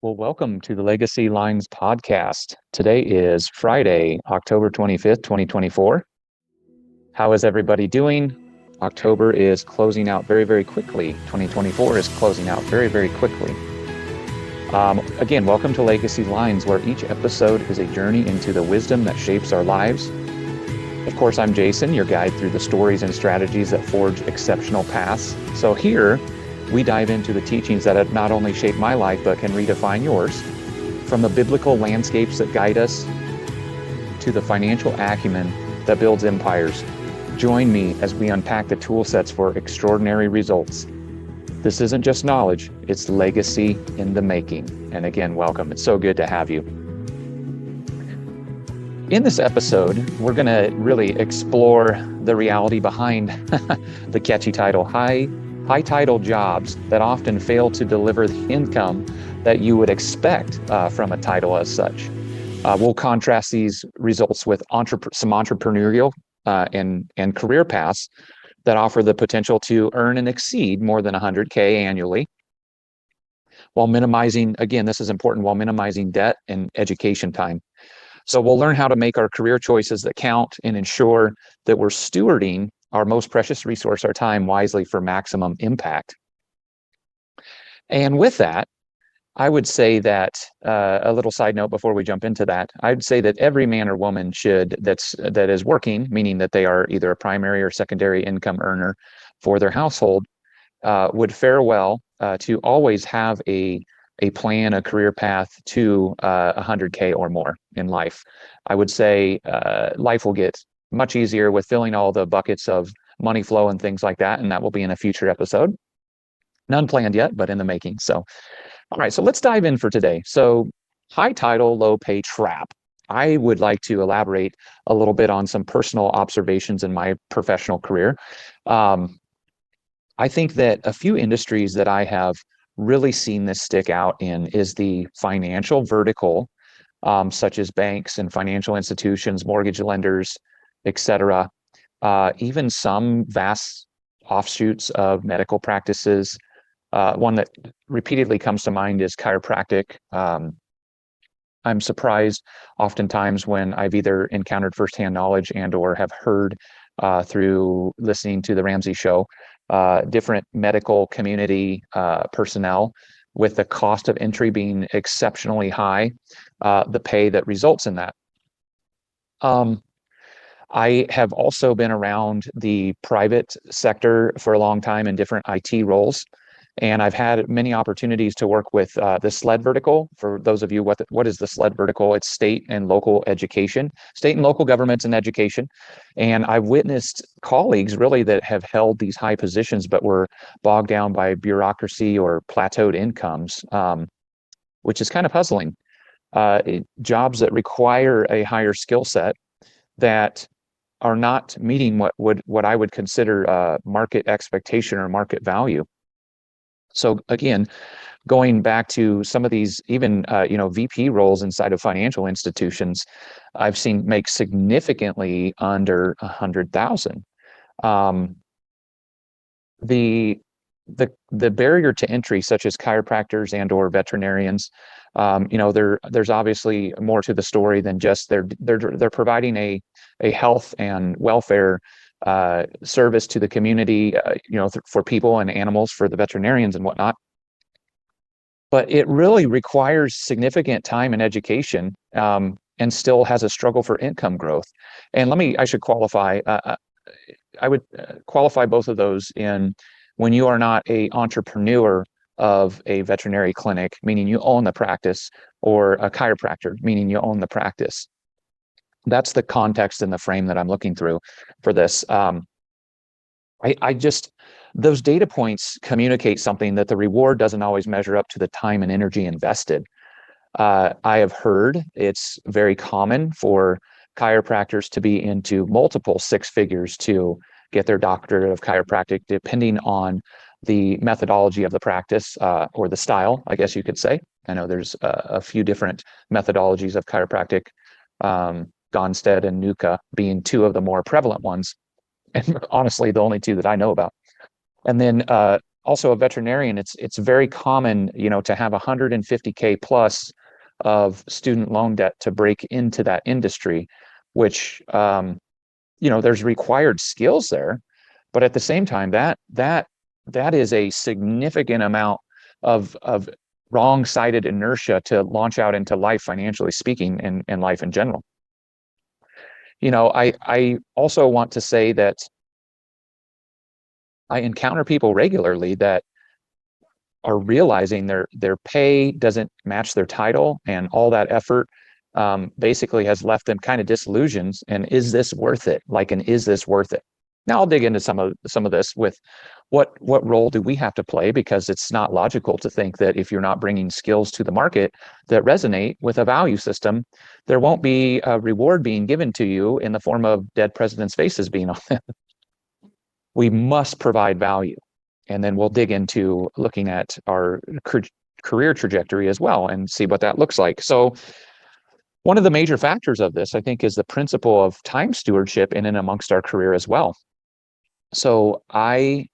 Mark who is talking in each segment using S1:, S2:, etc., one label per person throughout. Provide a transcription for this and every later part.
S1: Well, welcome to the Legacy Lines podcast. Today is Friday, October 25th, 2024. How is everybody doing? October is closing out very, very quickly. 2024 is closing out very, very quickly. Again, welcome to Legacy Lines, where each episode is a journey into the wisdom that shapes our lives. Of course, I'm Jason, your guide through the stories and strategies that forge exceptional paths. So here, we dive into the teachings that have not only shaped my life, but can redefine yours. From the biblical landscapes that guide us to the financial acumen that builds empires. Join me as we unpack the tool sets for extraordinary results. This isn't just knowledge, it's legacy in the making. And again, welcome. It's so good to have you. In this episode, we're going to really explore the reality behind the catchy title, high title jobs that often fail to deliver the income that you would expect from a title as such. We'll contrast these results with some entrepreneurial and career paths that offer the potential to earn and exceed more than 100K annually, while minimizing, again, this is important, while minimizing debt and education time. So we'll learn how to make our career choices that count and ensure that we're stewarding our most precious resource, our time, wisely for maximum impact. And with that, I would say that a little side note before we jump into that, I'd say that every man or woman that is working, meaning that they are either a primary or secondary income earner for their household, would fare well to always have a plan, a career path to 100K or more in life. I would say life will get much easier with filling all the buckets of money flow and things like that. And that will be in a future episode. None planned yet, but in the making. So, all right, so let's dive in for today. So high title, low pay trap. I would like to elaborate a little bit on some personal observations in my professional career. I think that a few industries that I have really seen this stick out in is the financial vertical, such as banks and financial institutions, mortgage lenders, etc. Even some vast offshoots of medical practices. One that repeatedly comes to mind is chiropractic. I'm surprised oftentimes when I've either encountered firsthand knowledge and or have heard through listening to the Ramsey Show, different medical community personnel, with the cost of entry being exceptionally high, the pay that results in that. I have also been around the private sector for a long time in different IT roles, and I've had many opportunities to work with the SLED vertical. For those of you, what is the SLED vertical? It's state and local education, state and local governments and education. And I've witnessed colleagues really that have held these high positions, but were bogged down by bureaucracy or plateaued incomes, which is kind of puzzling. Jobs that require a higher skill set that are not meeting what I would consider market expectation or market value. So again, going back to some of these even VP roles inside of financial institutions, I've seen make significantly under 100,000. The barrier to entry, such as chiropractors and or veterinarians, there's obviously more to the story than just they're providing a health and welfare service to the community, for people and animals, for the veterinarians and whatnot. But it really requires significant time and education, and still has a struggle for income growth. And I should qualify. I would qualify both of those in when you are not an entrepreneur of a veterinary clinic, meaning you own the practice, or a chiropractor, meaning you own the practice. That's the context and the frame that I'm looking through for this. Those data points communicate something, that the reward doesn't always measure up to the time and energy invested. I have heard it's very common for chiropractors to be into multiple six figures to get their doctorate of chiropractic, depending on the methodology of the practice, or the style, I guess you could say. I know there's a few different methodologies of chiropractic, Gonstead and Nuka being two of the more prevalent ones, and honestly, the only two that I know about. And then also a veterinarian, it's very common, to have 150K plus of student loan debt to break into that industry, which, there's required skills there, but at the same time, that is a significant amount of wrong-sided inertia to launch out into life, financially speaking, and life in general. I also want to say that I encounter people regularly that are realizing their pay doesn't match their title, and all that effort basically has left them kind of disillusioned. And is this worth it? Is this worth it? Now I'll dig into some of this with what role do we have to play, because it's not logical to think that if you're not bringing skills to the market that resonate with a value system, there won't be a reward being given to you in the form of dead presidents' faces being on them. We must provide value. And then we'll dig into looking at our career trajectory as well and see what that looks like. So one of the major factors of this, I think, is the principle of time stewardship in and amongst our career as well. So I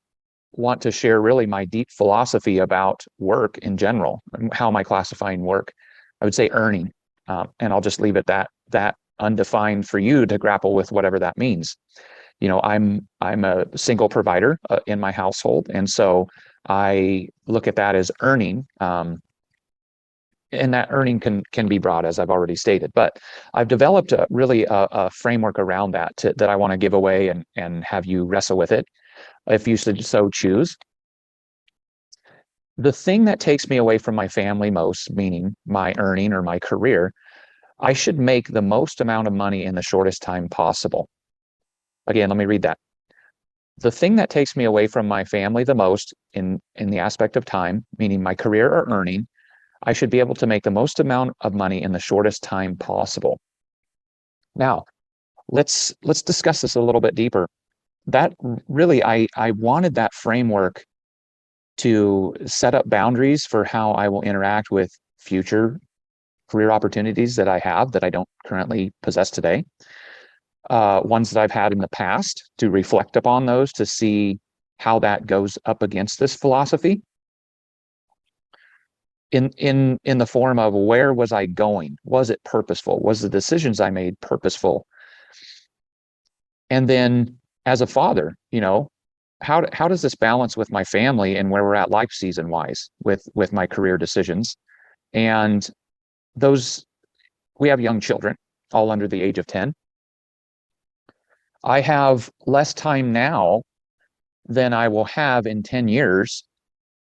S1: want to share really my deep philosophy about work in general. How am I classifying work? I would say earning. And I'll just leave it that undefined for you to grapple with whatever that means. I'm a single provider in my household, and so I look at that as earning. And that earning can be broad, as I've already stated, but I've developed a framework around that I want to give away and have you wrestle with it if you so choose. The thing that takes me away from my family most, meaning my earning or my career, I should make the most amount of money in the shortest time possible. Again, let me read that. The thing that takes me away from my family the most in the aspect of time, meaning my career or earning, I should be able to make the most amount of money in the shortest time possible. Now, let's discuss this a little bit deeper. That really, I wanted that framework to set up boundaries for how I will interact with future career opportunities that I have that I don't currently possess today. Ones that I've had in the past, to reflect upon those to see how that goes up against this philosophy. In the form of, where was I going? Was it purposeful? Was the decisions I made purposeful? And then as a father, how does this balance with my family and where we're at life season wise with my career decisions? And we have young children, all under the age of 10. I have less time now than I will have in 10 years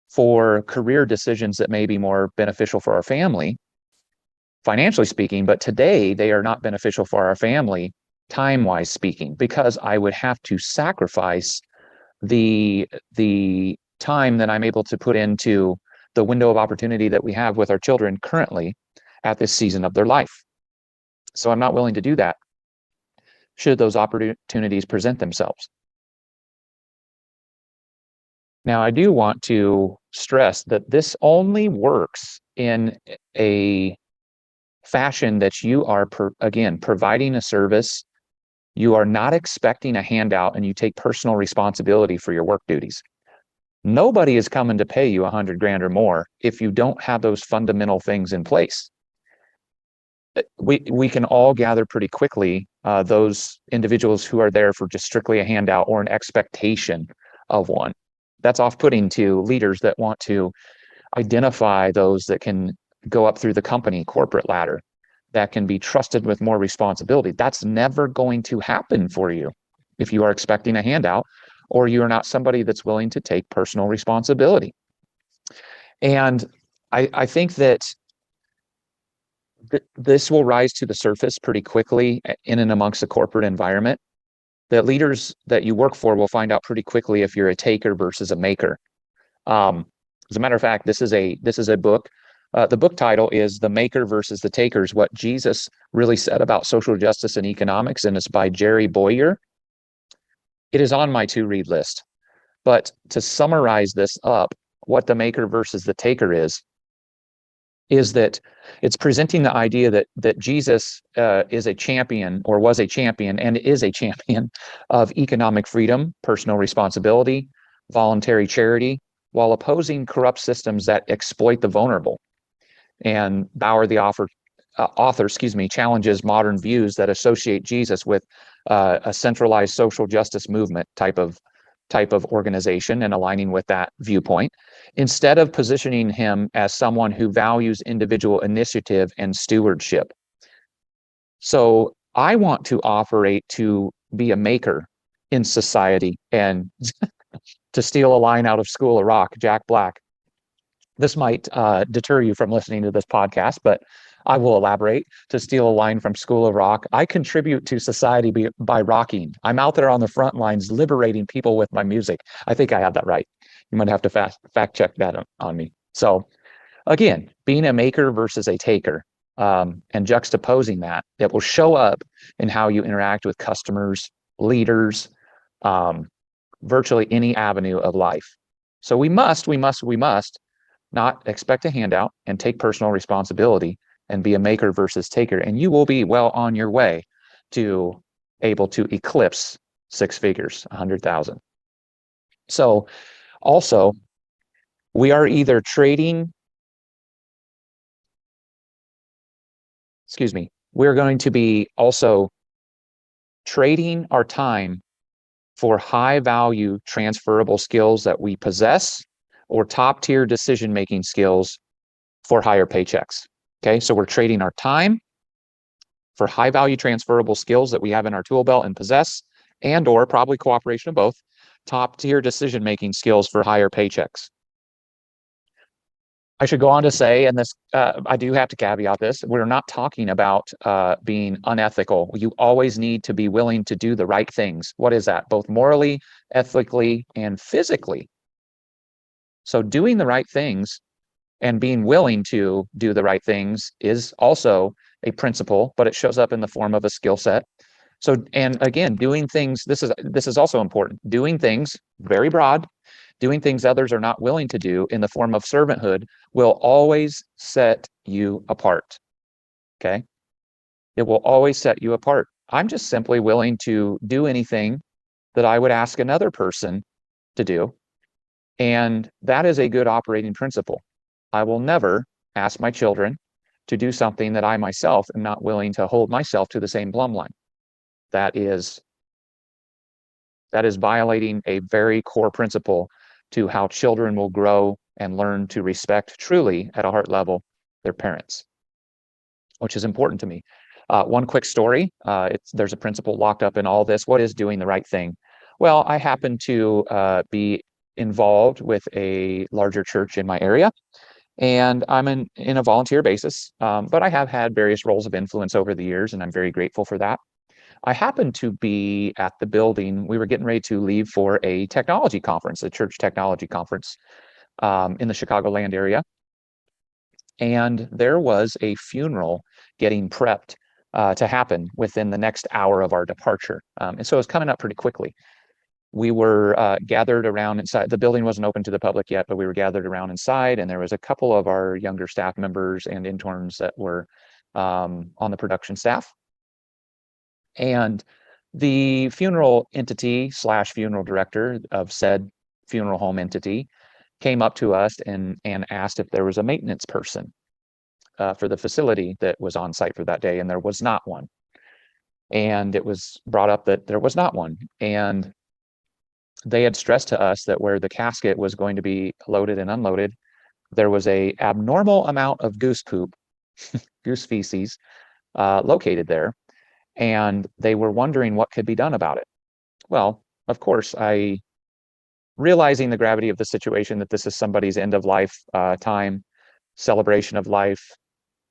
S1: for career decisions that may be more beneficial for our family, financially speaking, but today they are not beneficial for our family, time-wise speaking, because I would have to sacrifice the time that I'm able to put into the window of opportunity that we have with our children currently at this season of their life. So I'm not willing to do that should those opportunities present themselves. Now, I do want to stress that this only works in a fashion that you are, again, providing a service. You are not expecting a handout, and you take personal responsibility for your work duties. Nobody is coming to pay you $100,000 or more if you don't have those fundamental things in place. We can all gather pretty quickly those individuals who are there for just strictly a handout or an expectation of one. That's off-putting to leaders that want to identify those that can go up through the company corporate ladder, that can be trusted with more responsibility. That's never going to happen for you if you are expecting a handout, or you are not somebody that's willing to take personal responsibility. And I think that this will rise to the surface pretty quickly in and amongst the corporate environment. That leaders that you work for will find out pretty quickly if you're a taker versus a maker. As a matter of fact, this is a book. The book title is "The Maker versus the Takers: What Jesus Really Said About Social Justice and Economics," and it's by Jerry Boyer. It is on my to-read list. But to summarize this up, what the maker versus the taker is that it's presenting the idea that Jesus is a champion, or was a champion, and is a champion of economic freedom, personal responsibility, voluntary charity, while opposing corrupt systems that exploit the vulnerable. And Bauer, the author, challenges modern views that associate Jesus with a centralized social justice movement type of organization and aligning with that viewpoint, instead of positioning him as someone who values individual initiative and stewardship. So I want to operate to be a maker in society, and to steal a line out of School of Rock, Jack Black. This might deter you from listening to this podcast, but I will elaborate. To steal a line from School of Rock, I contribute to society by rocking. I'm out there on the front lines liberating people with my music. I think I have that right. You might have to fact check that on me. So again, being a maker versus a taker, and juxtaposing that, it will show up in how you interact with customers, leaders, virtually any avenue of life. So we must not expect a handout and take personal responsibility and be a maker versus taker. And you will be well on your way to able to eclipse six figures, 100,000. So also, we are either we're going to be also trading our time for high value transferable skills that we possess, or top tier decision making skills for higher paychecks. Okay, so we're trading our time for high value transferable skills that we have in our tool belt and possess, and or probably cooperation of both, top tier decision making skills for higher paychecks. I should go on to say, and this, I do have to caveat this, we're not talking about being unethical. You always need to be willing to do the right things. What is that? Both morally, ethically, and physically. So doing the right things and being willing to do the right things is also a principle, but it shows up in the form of a skill set. So, and again, doing things, this is also important. Doing things, very broad, doing things others are not willing to do in the form of servanthood will always set you apart. Okay? It will always set you apart. I'm just simply willing to do anything that I would ask another person to do. And that is a good operating principle. I will never ask my children to do something that I myself am not willing to hold myself to the same plumb line. That is violating a very core principle to how children will grow and learn to respect truly at a heart level their parents, which is important to me. One quick story, there's a principle locked up in all this. What is doing the right thing? Well, I happen to be involved with a larger church in my area, and I'm in a volunteer basis, but I have had various roles of influence over the years, and I'm very grateful for that. I happened to be at the building. We were getting ready to leave for a technology conference, a church technology conference, in the Chicagoland area. And there was a funeral getting prepped to happen within the next hour of our departure. And so it was coming up pretty quickly. We were gathered around inside. The building wasn't open to the public yet, but we were gathered around inside, and there was a couple of our younger staff members and interns that were on the production staff. And the funeral entity / funeral director of said funeral home entity came up to us and asked if there was a maintenance person for the facility that was on site for that day, and there was not one. And it was brought up that there was not one. And they had stressed to us that where the casket was going to be loaded and unloaded, there was a abnormal amount of goose poop, goose feces, located there. And they were wondering what could be done about it. Well, of course, realizing the gravity of the situation, that this is somebody's end of life time, celebration of life,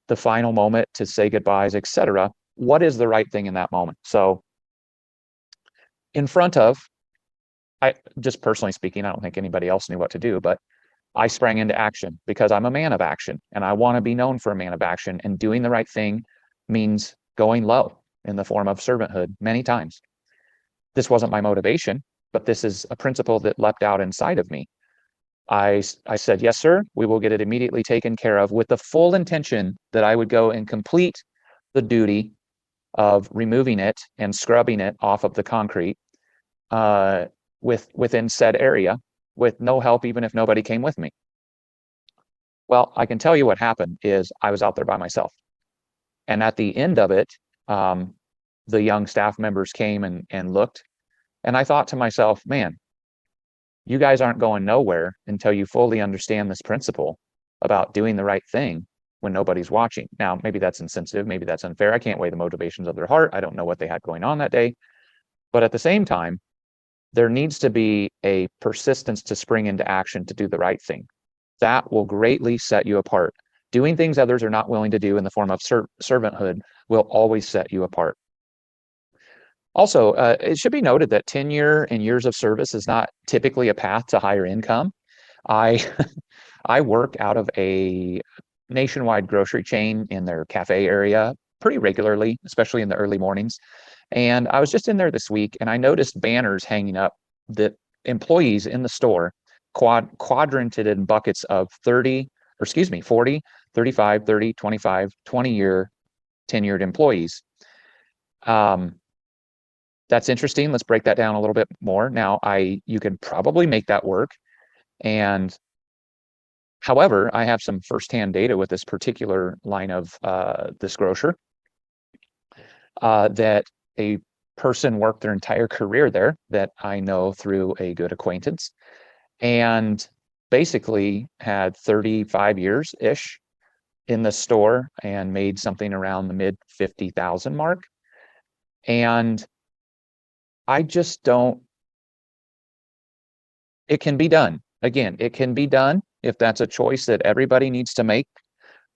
S1: the final moment to say goodbyes, etc. What is the right thing in that moment? So in front of, just personally speaking, I don't think anybody else knew what to do, but I sprang into action because I'm a man of action, and I want to be known for a man of action. And doing the right thing means going low in the form of servanthood many times. This wasn't my motivation, but this is a principle that leapt out inside of me. I said, yes, sir, we will get it immediately taken care of, with the full intention that I would go and complete the duty of removing it and scrubbing it off of the concrete within said area. with no help, even if nobody came with me. Well, I can tell you what happened is I was out there by myself. And at the end of it, um, the young staff members came and looked. And I thought to myself, man, you guys aren't going nowhere until you fully understand this principle about doing the right thing when nobody's watching. Now, maybe that's insensitive, maybe that's unfair. I can't weigh the motivations of their heart. I don't know what they had going on that day. But at the same time, there needs to be a persistence to spring into action to do the right thing. That will greatly set you apart. Doing things others are not willing to do in the form of servanthood will always set you apart. Also, it should be noted that tenure and years of service is not typically a path to higher income. I I work out of a nationwide grocery chain in their cafe area pretty regularly, especially in the early mornings. And I was just in there this week and I noticed banners hanging up that employees in the store quadranted in buckets of 30, or excuse me, 40, 35, 30, 25, 20-year tenured employees. Um, that's interesting. Let's break that down a little bit more. Now, you can probably make that work. And however, I have some firsthand data with this particular line of this grocer that a person worked their entire career there that I know through a good acquaintance and basically had 35 years-ish in the store and made something around the mid 50,000 mark. And I just don't, it can be done. Again, it can be done. If that's a choice that everybody needs to make,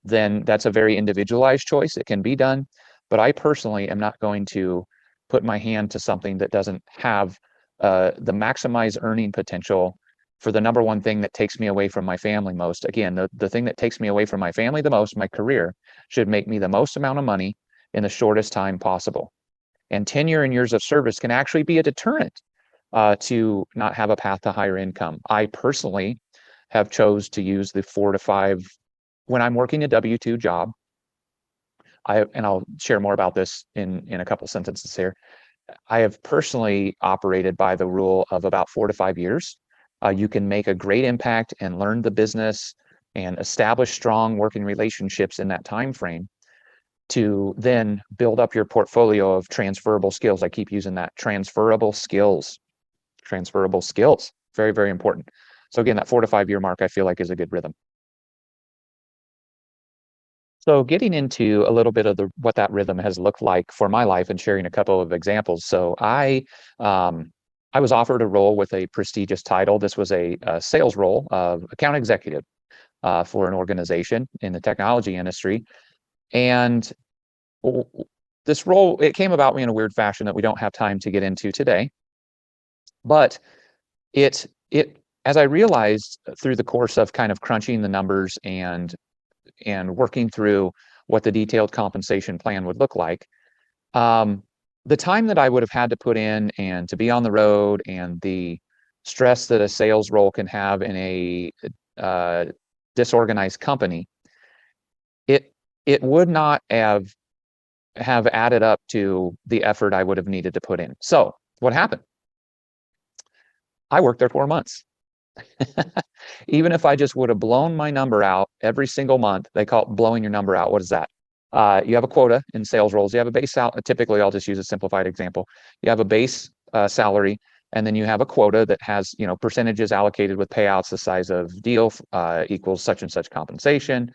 S1: then that's a very individualized choice. It can be done. But I personally am not going to put my hand to something that doesn't have the maximized earning potential for the number one thing that takes me away from my family most. Again, the thing that takes me away from my family the most, my career, should make me the most amount of money in the shortest time possible. And tenure and years of service can actually be a deterrent to not have a path to higher income. I personally have chose to use the 4 to 5 when I'm working a W-2 job. And I'll share more about this in a couple sentences here. I have personally operated by the rule of about 4 to 5 years. You can make a great impact and learn the business and establish strong working relationships in that time frame to then build up your portfolio of transferable skills. I keep using that, transferable skills. Transferable skills, very, very important. So again, that 4 to 5 year mark, I feel like is a good rhythm. So getting into a little bit of what that rhythm has looked like for my life and sharing a couple of examples. So I was offered a role with a prestigious title. This was a sales role of account executive for an organization in the technology industry. And this role, it came about me in a weird fashion that we don't have time to get into today. But it as I realized through the course of kind of crunching the numbers and working through what the detailed compensation plan would look like, the time that I would have had to put in and to be on the road and the stress that a sales role can have in a disorganized company, it would not have added up to the effort I would have needed to put in. So what happened? I worked there 4 months. Even if I just would have blown my number out every single month, they call it blowing your number out. What is that? You have a quota in sales roles. You have a base salary. Typically, I'll just use a simplified example. You have a base salary, and then you have a quota that has, percentages allocated with payouts. The size of deal equals such and such compensation.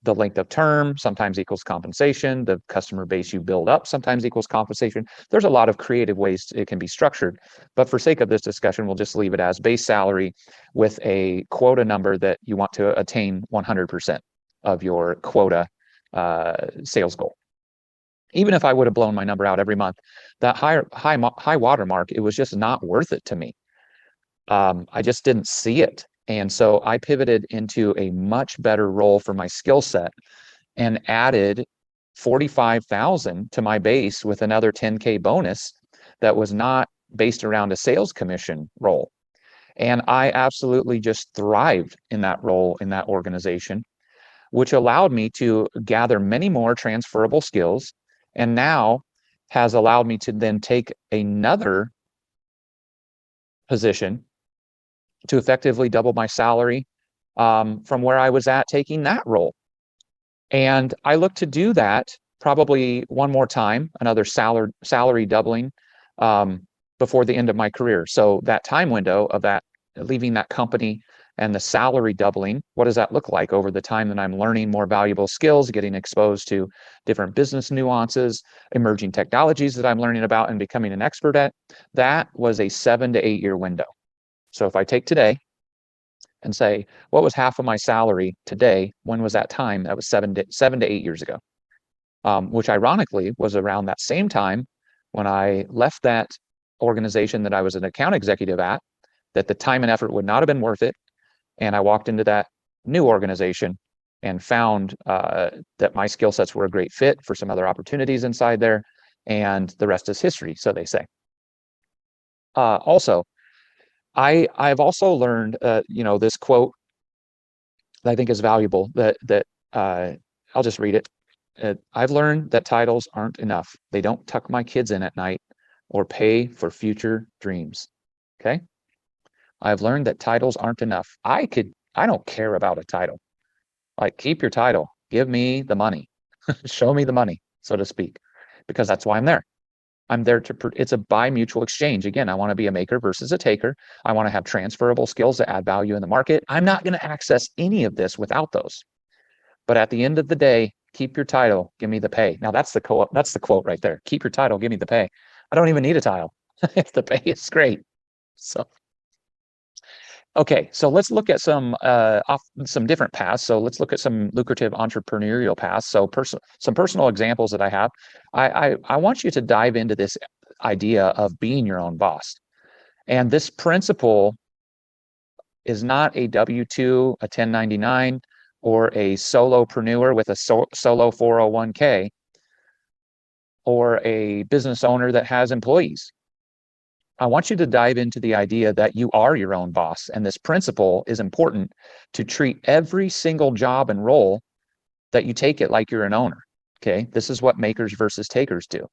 S1: The length of term sometimes equals compensation. The customer base you build up sometimes equals compensation. There's a lot of creative ways it can be structured, but for sake of this discussion, we'll just leave it as base salary with a quota number that you want to attain 100% of your quota sales goal. Even if I would have blown my number out every month, that high water mark, it was just not worth it to me. I just didn't see it. And so I pivoted into a much better role for my skill set and added 45,000 to my base with another 10K bonus that was not based around a sales commission role. And I absolutely just thrived in that role in that organization, which allowed me to gather many more transferable skills and now has allowed me to then take another position to effectively double my salary from where I was at taking that role. And I look to do that probably one more time, another salary doubling before the end of my career. So that time window of that leaving that company and the salary doubling, what does that look like over the time that I'm learning more valuable skills, getting exposed to different business nuances, emerging technologies that I'm learning about and becoming an expert at? That was a 7 to 8 year window. So if I take today and say, what was half of my salary today? When was that time? That was 7 to 8 years ago, which ironically was around that same time when I left that organization that I was an account executive at, that the time and effort would not have been worth it. And I walked into that new organization and found that my skill sets were a great fit for some other opportunities inside there. And the rest is history, so they say. Also, I've also learned, this quote that I think is valuable. That I'll just read it. I've learned that titles aren't enough. They don't tuck my kids in at night or pay for future dreams. Okay. I've learned that titles aren't enough. I don't care about a title. Like, keep your title. Give me the money. Show me the money, so to speak, because that's why I'm there. I'm there it's a buy mutual exchange. Again, I want to be a maker versus a taker. I want to have transferable skills that add value in the market. I'm not going to access any of this without those. But at the end of the day, keep your title, give me the pay. Now that's the quote right there. Keep your title, give me the pay. I don't even need a title if the pay is great. So, okay, so let's look at some different paths. So let's look at some lucrative entrepreneurial paths. So some personal examples that I have. I want you to dive into this idea of being your own boss. And this principle is not a W-2, a 1099, or a solopreneur with a solo 401k, or a business owner that has employees. I want you to dive into the idea that you are your own boss. And this principle is important to treat every single job and role that you take it like you're an owner. Okay. This is what makers versus takers do.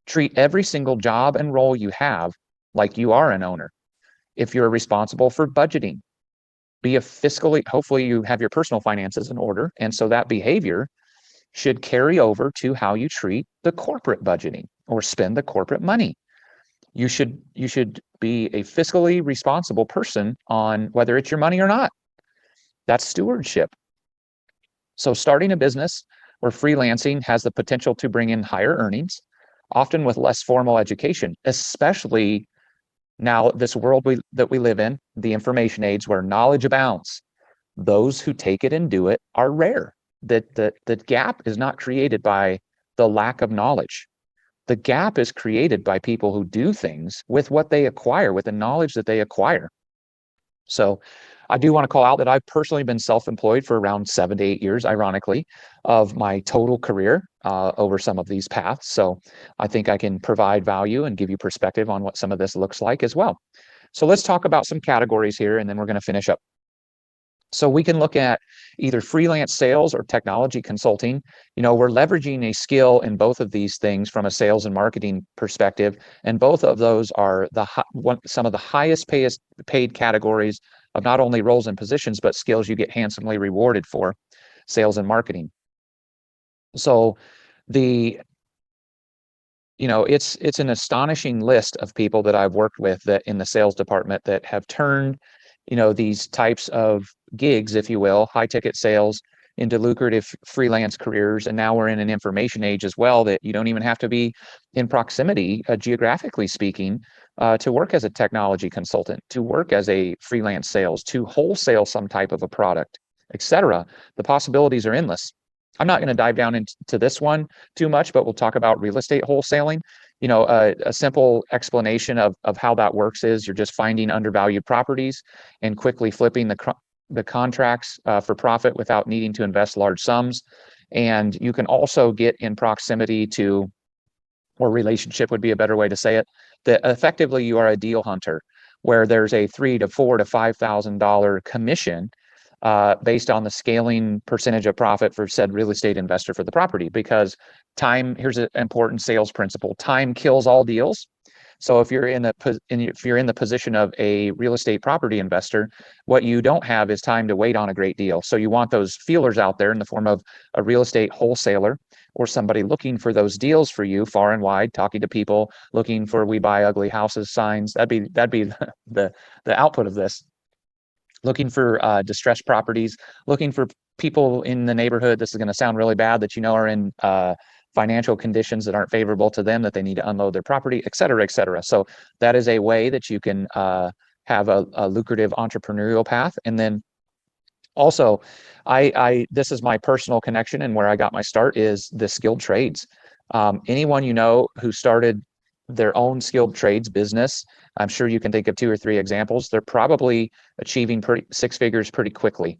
S1: Treat every single job and role you have like you are an owner. If you're responsible for budgeting, be a fiscally, hopefully you have your personal finances in order. And so that behavior should carry over to how you treat the corporate budgeting or spend the corporate money. You should be a fiscally responsible person on whether it's your money or not. That's stewardship. So starting a business or freelancing has the potential to bring in higher earnings, often with less formal education, especially now this world that we live in, the information age where knowledge abounds. Those who take it and do it are rare. The gap is not created by the lack of knowledge. The gap is created by people who do things with what they acquire, with the knowledge that they acquire. So I do want to call out that I've personally been self-employed for around 7 to 8 years, ironically, of my total career over some of these paths. So I think I can provide value and give you perspective on what some of this looks like as well. So let's talk about some categories here, and then we're going to finish up. So we can look at either freelance sales or technology consulting. We're leveraging a skill in both of these things from a sales and marketing perspective. And both of those are some of the highest paid categories of not only roles and positions, but skills you get handsomely rewarded for, sales and marketing. So it's an astonishing list of people that I've worked with that in the sales department that have turned these types of gigs, if you will, high ticket sales into lucrative freelance careers. And now we're in an information age as well that you don't even have to be in proximity, geographically speaking, to work as a technology consultant, to work as a freelance sales, to wholesale some type of a product, etc. The possibilities are endless. I'm not going to dive down into this one too much, but we'll talk about real estate wholesaling. A simple explanation of how that works is you're just finding undervalued properties and quickly flipping the contracts for profit without needing to invest large sums. And you can also get in proximity to, or relationship would be a better way to say it, that effectively you are a deal hunter, where there's a $3,000 to $4,000 to $5,000 commission based on the scaling percentage of profit for said real estate investor for the property. Because time, here's an important sales principle: time kills all deals. So if you're in the position of a real estate property investor, what you don't have is time to wait on a great deal. So you want those feelers out there in the form of a real estate wholesaler or somebody looking for those deals for you far and wide, talking to people, looking for "we buy ugly houses" signs. That'd be the output of this. Looking for distressed properties, looking for people in the neighborhood. This is going to sound really bad, that are in financial conditions that aren't favorable to them, that they need to unload their property, et cetera, et cetera. So that is a way that you can have a lucrative entrepreneurial path. And then also, this is my personal connection, and where I got my start is the skilled trades. Anyone who started their own skilled trades business, I'm sure you can think of 2 or 3 examples. They're probably achieving six figures pretty quickly.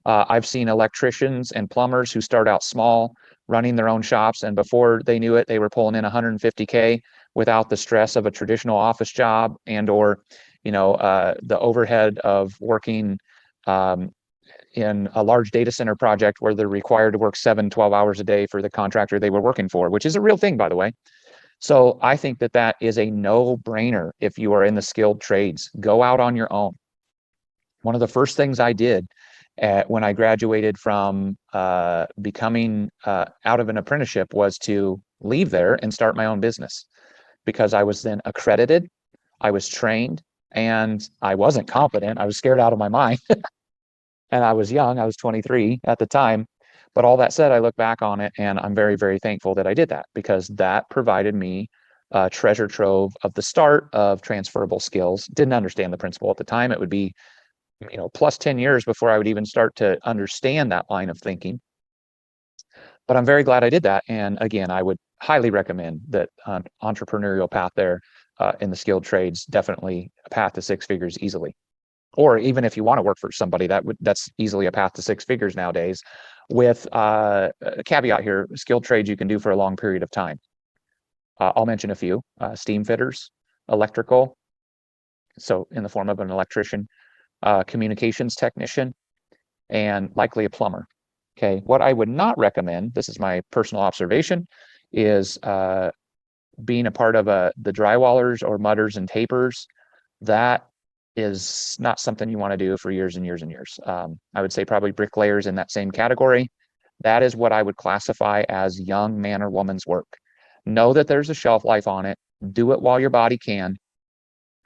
S1: I've seen electricians and plumbers who start out small, running their own shops, and before they knew it, they were pulling in 150K without the stress of a traditional office job and/or the overhead of working in a large data center project where they're required to work 7-12 hours a day for the contractor they were working for, which is a real thing, by the way. So I think that is a no-brainer. If you are in the skilled trades, go out on your own. One of the first things I did when I graduated from becoming out of an apprenticeship was to leave there and start my own business, because I was then accredited, I was trained, and I wasn't confident. I was scared out of my mind. And I was young. I was 23 at the time. But all that said, I look back on it and I'm very, very thankful that I did that, because that provided me a treasure trove of the start of transferable skills. Didn't understand the principle at the time. It would be, plus 10 years before I would even start to understand that line of thinking. But I'm very glad I did that. And again, I would highly recommend that entrepreneurial path there in the skilled trades. Definitely a path to six figures easily. Or even if you want to work for somebody, that's easily a path to six figures nowadays, with a caveat here: skilled trades you can do for a long period of time. I'll mention a few: steam fitters, electrical, so in the form of an electrician, communications technician, and likely a plumber. Okay, what I would not recommend, this is my personal observation, is being a part of the drywallers or mudders and tapers. That is not something you want to do for years and years and years. I would say probably bricklayers in that same category. That is what I would classify as young man or woman's work. Know that there's a shelf life on it. Do it while your body can,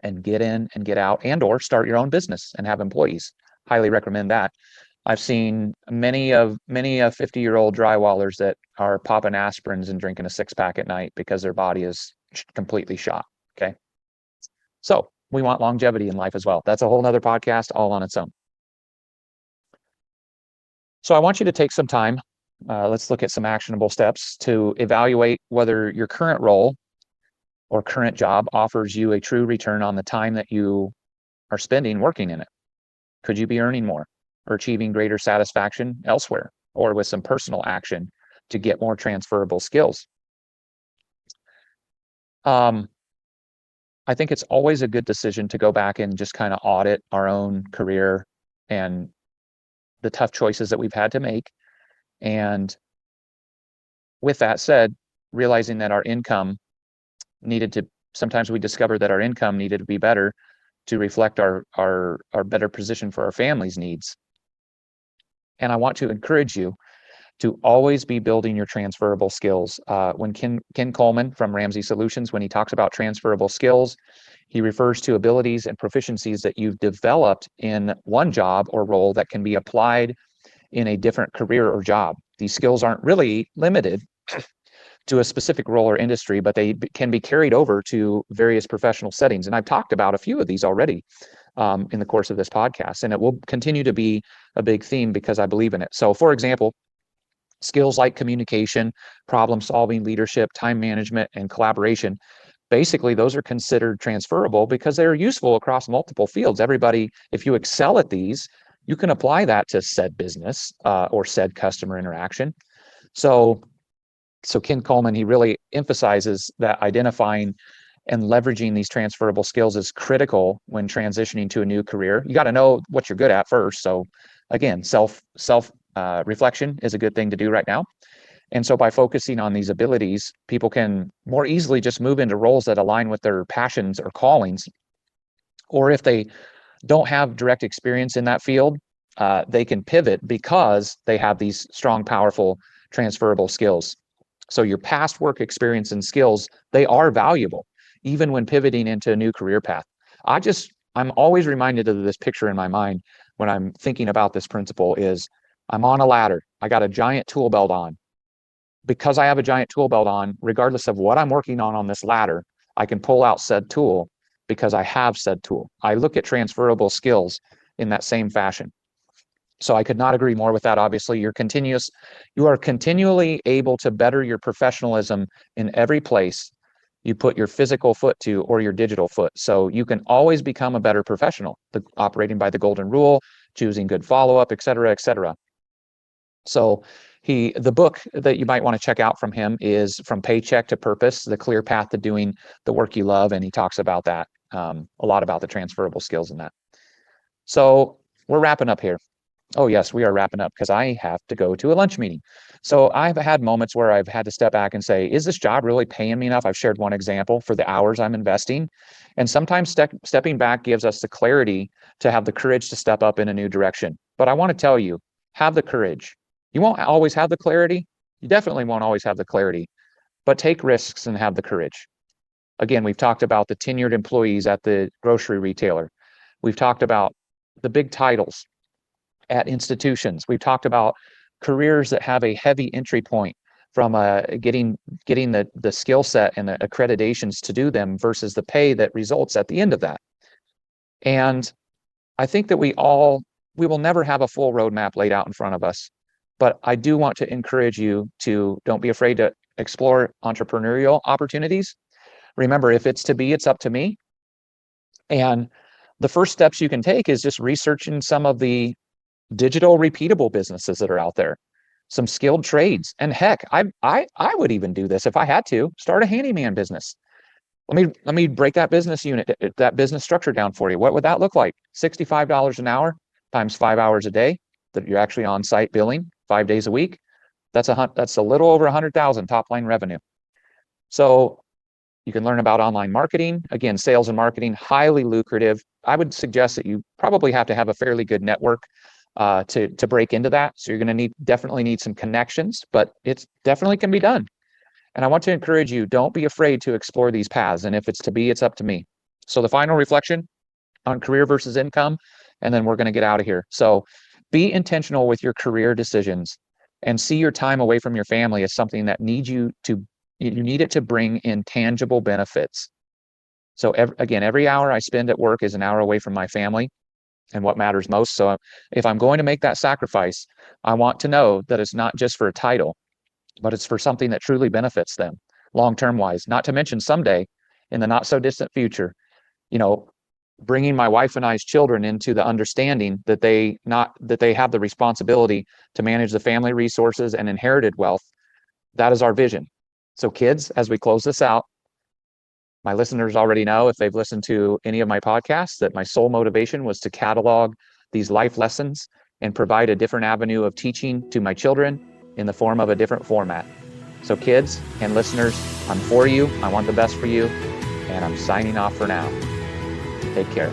S1: and get in and get out, and/or start your own business and have employees. Highly recommend that. I've seen many of 50-year-old drywallers that are popping aspirins and drinking a 6-pack at night because their body is completely shot. Okay. So we want longevity in life as well. That's a whole nother podcast all on its own. So I want you to take some time. Let's look at some actionable steps to evaluate whether your current role or current job offers you a true return on the time that you are spending working in it. Could you be earning more or achieving greater satisfaction elsewhere, or with some personal action to get more transferable skills? I think it's always a good decision to go back and just kind of audit our own career and the tough choices that we've had to make. And with that said, realizing that our income sometimes we discover that our income needed to be better to reflect our better position for our family's needs. And I want to encourage you to always be building your transferable skills. When Ken Coleman from Ramsey Solutions, when he talks about transferable skills, he refers to abilities and proficiencies that you've developed in one job or role that can be applied in a different career or job. These skills aren't really limited to a specific role or industry, but they can be carried over to various professional settings. And I've talked about a few of these already in the course of this podcast, and it will continue to be a big theme because I believe in it. So, for example, skills like communication, problem solving, leadership, time management, and collaboration, basically those are considered transferable because they're useful across multiple fields. Everybody, if you excel at these, you can apply that to said business or said customer interaction. So Ken Coleman, he really emphasizes that identifying and leveraging these transferable skills is critical when transitioning to a new career. You got to know what you're good at first. So again, self reflection is a good thing to do right now. And so by focusing on these abilities, people can more easily just move into roles that align with their passions or callings. Or if they don't have direct experience in that field, they can pivot because they have these strong, powerful, transferable skills. So your past work experience and skills, they are valuable, even when pivoting into a new career path. I'm always reminded of this picture in my mind when I'm thinking about this principle is I'm on a ladder. I got a giant tool belt on. Because I have a giant tool belt on, regardless of what I'm working on this ladder, I can pull out said tool because I have said tool. I look at transferable skills in that same fashion. So I could not agree more with that. Obviously, you are continually able to better your professionalism in every place you put your physical foot to or your digital foot. So you can always become a better professional, operating by the golden rule, choosing good follow-up, et cetera, et cetera. So the book that you might want to check out from him is From Paycheck to Purpose, The Clear Path to Doing the Work You Love. And he talks about that, a lot about the transferable skills in that. So we're wrapping up here. Oh, yes, we are wrapping up because I have to go to a lunch meeting. So I've had moments where I've had to step back and say, is this job really paying me enough? I've shared one example for the hours I'm investing. And sometimes stepping back gives us the clarity to have the courage to step up in a new direction. But I want to tell you, have the courage. You won't always have the clarity. You definitely won't always have the clarity, but take risks and have the courage. Again, we've talked about the tenured employees at the grocery retailer. We've talked about the big titles at institutions. We've talked about careers that have a heavy entry point from getting the skill set and the accreditations to do them versus the pay that results at the end of that. And I think that we will never have a full roadmap laid out in front of us. But I do want to encourage you to don't be afraid to explore entrepreneurial opportunities. Remember, if it's to be, it's up to me. And the first steps you can take is just researching some of the digital repeatable businesses that are out there, some skilled trades. And heck, I would even do this if I had to start a handyman business. Let me break that business unit, that business structure down for you. What would that look like? $65 an hour times 5 hours a day that you're actually on site billing 5 days a week. That's a little over 100,000 top line revenue. So you can learn about online marketing. Again, sales and marketing, highly lucrative. I would suggest that you probably have to have a fairly good network to break into that. So you're going to definitely need some connections, but it definitely can be done. And I want to encourage you, don't be afraid to explore these paths. And if it's to be, it's up to me. So the final reflection on career versus income, and then we're going to get out of here. So be intentional with your career decisions and see your time away from your family as something that you need it to bring in tangible benefits. So every hour I spend at work is an hour away from my family and what matters most. So if I'm going to make that sacrifice, I want to know that it's not just for a title, but it's for something that truly benefits them long-term wise, not to mention someday in the not so distant future, bringing my wife and I's children into the understanding that they have the responsibility to manage the family resources and inherited wealth. That is our vision. So kids, as we close this out, my listeners already know, if they've listened to any of my podcasts, that my sole motivation was to catalog these life lessons and provide a different avenue of teaching to my children in the form of a different format. So kids and listeners, I'm for you. I want the best for you. And I'm signing off for now. Take care.